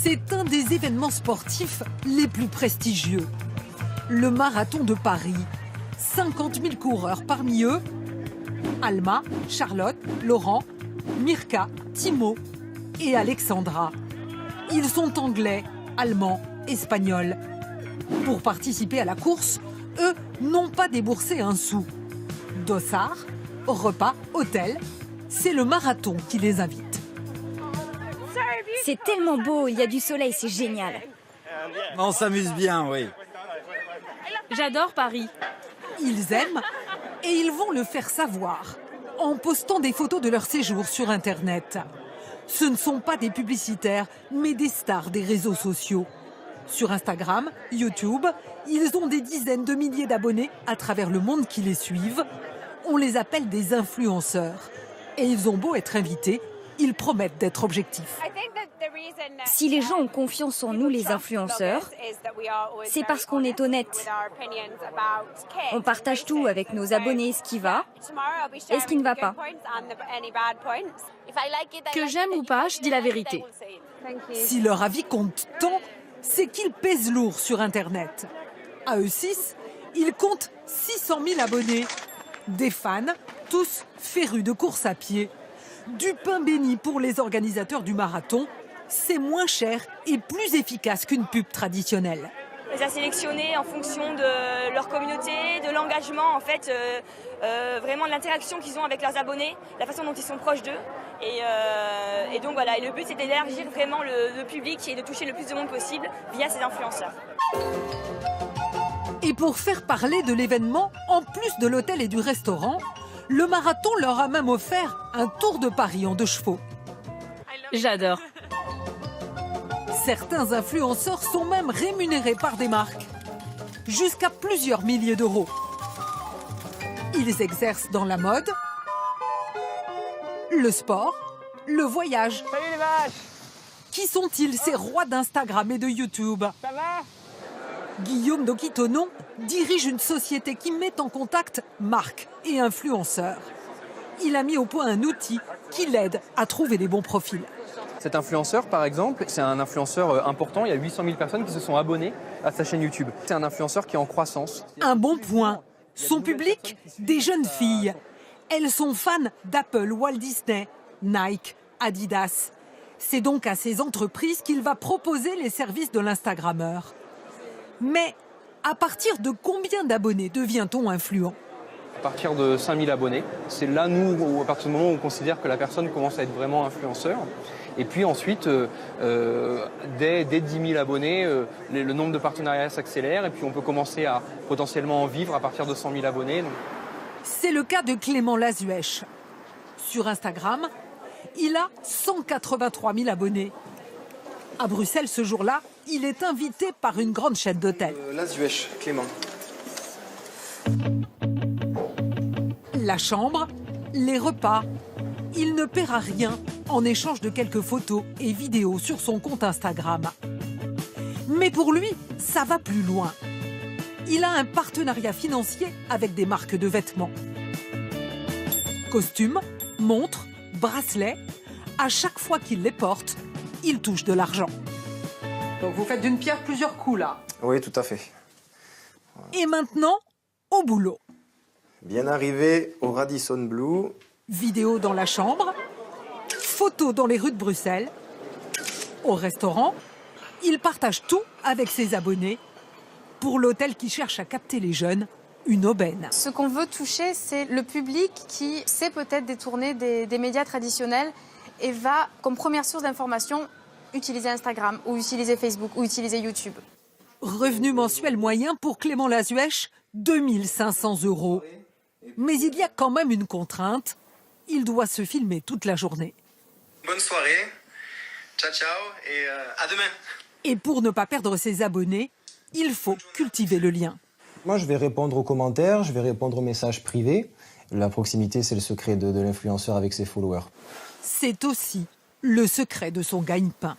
C'est un des événements sportifs les plus prestigieux. Le marathon de Paris. 50 000 coureurs, parmi eux Alma, Charlotte, Laurent, Mirka, Timo et Alexandra. Ils sont anglais, allemands, espagnols. Pour participer à la course, eux n'ont pas déboursé un sou. Dossard, repas, hôtel, c'est le marathon qui les invite. C'est tellement beau, il y a du soleil, c'est génial. On s'amuse bien, oui. J'adore Paris. Ils aiment et ils vont le faire savoir en postant des photos de leur séjour sur Internet. Ce ne sont pas des publicitaires, mais des stars des réseaux sociaux. Sur Instagram, YouTube, ils ont des dizaines de milliers d'abonnés à travers le monde qui les suivent. On les appelle des influenceurs. Et ils ont beau être invités, ils promettent d'être objectifs. Si les gens ont confiance en nous, les influenceurs, c'est parce qu'on est honnête. On partage tout avec nos abonnés, ce qui va et ce qui ne va pas. Que j'aime ou pas, je dis la vérité. Si leur avis compte tant, c'est qu'ils pèsent lourd sur Internet. À eux 6, ils comptent 600 000 abonnés. Des fans, tous férus de course à pied. Du pain béni pour les organisateurs du marathon, c'est moins cher et plus efficace qu'une pub traditionnelle. On les a sélectionnés en fonction de leur communauté, de l'engagement, en fait, vraiment de l'interaction qu'ils ont avec leurs abonnés, la façon dont ils sont proches d'eux. Et donc voilà, et le but c'est d'élargir vraiment le public et de toucher le plus de monde possible via ces influenceurs. Et pour faire parler de l'événement, en plus de l'hôtel et du restaurant, le marathon leur a même offert un tour de Paris en 2 chevaux. J'adore. Certains influenceurs sont même rémunérés par des marques. Jusqu'à plusieurs milliers d'euros. Ils exercent dans la mode, le sport, le voyage. Salut les vaches! Qui sont-ils, ces rois d'Instagram et de YouTube? Ça va? Guillaume Doquitonon dirige une société qui met en contact marques et influenceurs. Il a mis au point un outil qui l'aide à trouver les bons profils. Cet influenceur, par exemple, c'est un influenceur important. Il y a 800 000 personnes qui se sont abonnées à sa chaîne YouTube. C'est un influenceur qui est en croissance. Un bon point. Son public, des jeunes filles. Elles sont fans d'Apple, Walt Disney, Nike, Adidas. C'est donc à ces entreprises qu'il va proposer les services de l'Instagrammeur. Mais à partir de combien d'abonnés devient-on influent? À partir de 5 000 abonnés, c'est là, nous, à partir du moment où on considère que la personne commence à être vraiment influenceur. Et puis ensuite, dès 10 000 abonnés, le nombre de partenariats s'accélère et puis on peut commencer à potentiellement en vivre à partir de 100 000 abonnés. C'est le cas de Clément Lazuèche. Sur Instagram, il a 183 000 abonnés. À Bruxelles, ce jour-là, il est invité par une grande chaîne d'hôtels. Lazuèche, Clément. La chambre, les repas. Il ne paiera rien en échange de quelques photos et vidéos sur son compte Instagram. Mais pour lui, ça va plus loin. Il a un partenariat financier avec des marques de vêtements. Costumes, montres, bracelets, à chaque fois qu'il les porte, il touche de l'argent. Donc vous faites d'une pierre plusieurs coups là. Oui, tout à fait. Et maintenant, au boulot. Bien arrivé au Radisson Blu. Vidéo dans la chambre, photos dans les rues de Bruxelles. Au restaurant, il partage tout avec ses abonnés. Pour l'hôtel qui cherche à capter les jeunes, une aubaine. Ce qu'on veut toucher, c'est le public qui sait peut-être détourner des médias traditionnels et va, comme première source d'information, utiliser Instagram ou utiliser Facebook ou utiliser YouTube. Revenu mensuel moyen pour Clément Lazuèche, 2 500 €. Mais il y a quand même une contrainte. Il doit se filmer toute la journée. Bonne soirée, ciao ciao et à demain. Et pour ne pas perdre ses abonnés, il faut cultiver le lien. Moi, je vais répondre aux commentaires, je vais répondre aux messages privés. La proximité, c'est le secret de l'influenceur avec ses followers. C'est aussi le secret de son gagne-pain.